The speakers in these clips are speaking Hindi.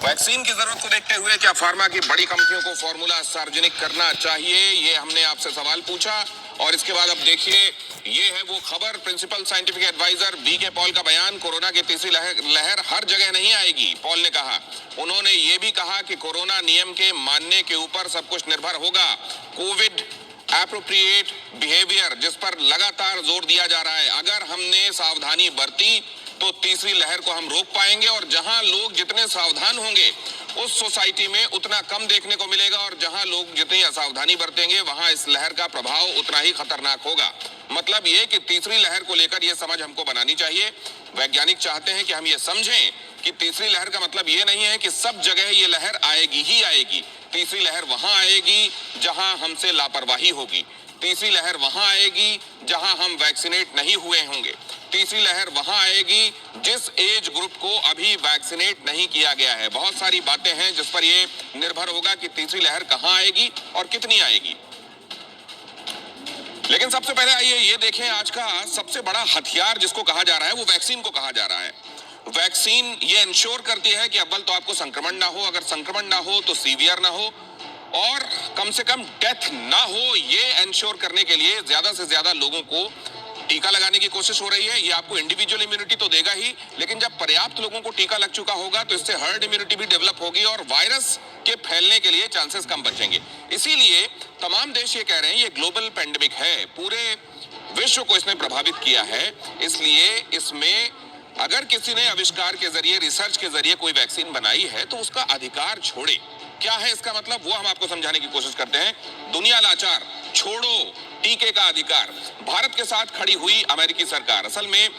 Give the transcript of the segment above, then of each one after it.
वैक्सीन की जरूरत को देखते हुए क्या फार्मा की बड़ी कंपनियों को फॉर्मूला सार्वजनिक करना चाहिए, ये हमने आपसे सवाल पूछा। और इसके बाद अब देखिए, ये है वो खबर। Principal scientific adviser V K. Paul का बयान, कोरोना की तीसरी लहर हर जगह नहीं आएगी, पॉल ने कहा। उन्होंने ये भी कहा कि कोरोना नियम के मानने के ऊपर सब कुछ निर्भर होगा। कोविड एप्रोप्रिएट बिहेवियर, जिस पर लगातार जोर दिया जा रहा है, अगर हमने सावधानी बरती तो तीसरी लहर को हम रोक पाएंगे। और जहां लोग जितने सावधान होंगे उस सोसाइटी में उतना कम देखने को मिलेगा, और जहां लोग जितनी असावधानी बरतेंगे वहां इस लहर का प्रभाव उतना ही खतरनाक होगा। मतलब ये कि तीसरी लहर को लेकर ये समझ हमको बनानी चाहिए। वैज्ञानिक चाहते हैं कि हम ये समझें कि तीसरी लहर का मतलब ये नहीं है कि सब जगह ये लहर आएगी ही आएगी। तीसरी लहर वहां आएगी जहां हमसे लापरवाही होगी। तीसरी लहर वहां आएगी जहां हम वैक्सीनेट नहीं हुए होंगे। तीसरी लहर वहां आएगी जिस एज ग्रुप को अभी वैक्सीनेट नहीं किया गया है। बहुत सारी बातें हैं जिस पर ये निर्भर होगा कि तीसरी लहर कहां आएगी और कितनी आएगी। लेकिन सबसे पहले आइए ये देखें, आज का सबसे बड़ा हथियार जिसको कहा जा रहा है वो वैक्सीन को कहा जा रहा है। वैक्सीन ये इंश्योर करती है कि अव्वल तो आपको संक्रमण ना हो, अगर संक्रमण ना हो तो सीवियर ना हो, और कम से कम डेथ ना हो। ये इंश्योर करने के लिए ज्यादा से ज्यादा लोगों को टीका लगाने की कोशिश हो रही है। ये आपको इंडिविजुअल इम्यूनिटी तो देगा ही, लेकिन जब पर्याप्त लोगों को टीका लग चुका होगा तो इससे हर्ड इम्यूनिटी भी डेवलप होगी और वायरस के फैलने के लिए चांसेस कम बचेंगे। इसीलिए तमाम देश ये कह रहे हैं ये ग्लोबल पेंडेमिक है, पूरे विश्व को इसने प्रभावित किया है। इसलिए इसमें अगर किसी ने आविष्कार के जरिए, रिसर्च के जरिए कोई वैक्सीन बनाई है तो उसका अधिकार छोड़े। क्या है इसका मतलब, वो हम आपको समझाने की कोशिश करते हैं। दुनिया लाचार, छोड़ो टीके का अधिकार। भारत के साथ खड़ी हुई अमेरिकी सरकार। असल में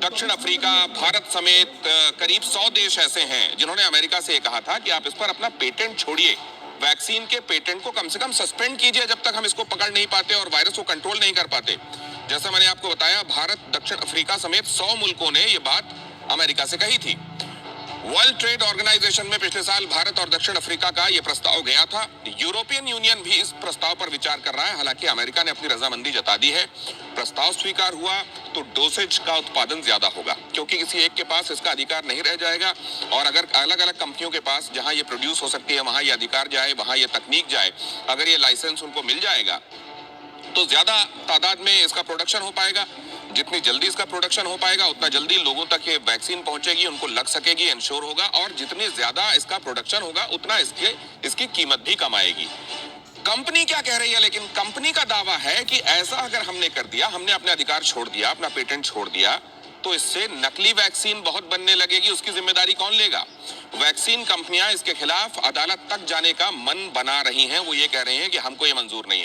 दक्षिण अफ्रीका, भारत समेत करीब 100 देश ऐसे हैं जिन्होंने अमेरिका से कहा था कि आप इस पर अपना पेटेंट छोड़िए, वैक्सीन के पेटेंट को कम से कम सस्पेंड कीजिए जब तक हम इसको पकड़ नहीं पाते और वायरस को कंट्रोल नहीं कर पाते। जैसा मैंने आपको बताया, भारत, दक्षिण अफ्रीका समेत 100 मुल्कों ने यह बात अमेरिका से कही थी। वर्ल्ड ट्रेड ऑर्गेनाइजेशन में पिछले साल भारत और दक्षिण अफ्रीका का यह प्रस्ताव गया था। यूरोपियन यूनियन भी इस प्रस्ताव पर विचार कर रहा है। हालांकि अमेरिका ने अपनी रजामंदी जता दी है। प्रस्ताव स्वीकार हुआ तो डोसेज का उत्पादन ज्यादा होगा, क्योंकि किसी एक के पास इसका अधिकार नहीं रह जाएगा। और अगर अलग अलग कंपनियों के पास जहां ये प्रोड्यूस हो सकती है वहां ये अधिकार जाए, वहां ये तकनीक जाए, अगर ये लाइसेंस उनको मिल जाएगा तो ज्यादा तादाद में इसका प्रोडक्शन हो पाएगा। जितनी जल्दी इसका प्रोडक्शन हो पाएगा उतना जल्दी लोगों तक ये वैक्सीन पहुंचेगी, उनको लग सकेगी, इंश्योर होगा। और जितनी ज्यादा इसका प्रोडक्शन होगा उतना इसकी कीमत भी कम आएगी। कंपनी क्या कह रही है, लेकिन कंपनी का दावा है कि ऐसा अगर हमने कर दिया, हमने अपने अधिकार छोड़ दिया, अपना पेटेंट छोड़ दिया, तो इससे नकली वैक्सीन बहुत बनने लगेगी। उसकी जिम्मेदारी कौन लेगा? वैक्सीन कंपनियां इसके खिलाफ अदालत तक जाने का मन बना रही हैं। वो ये कह रही हैं कि हमको ये मंजूर नहीं है।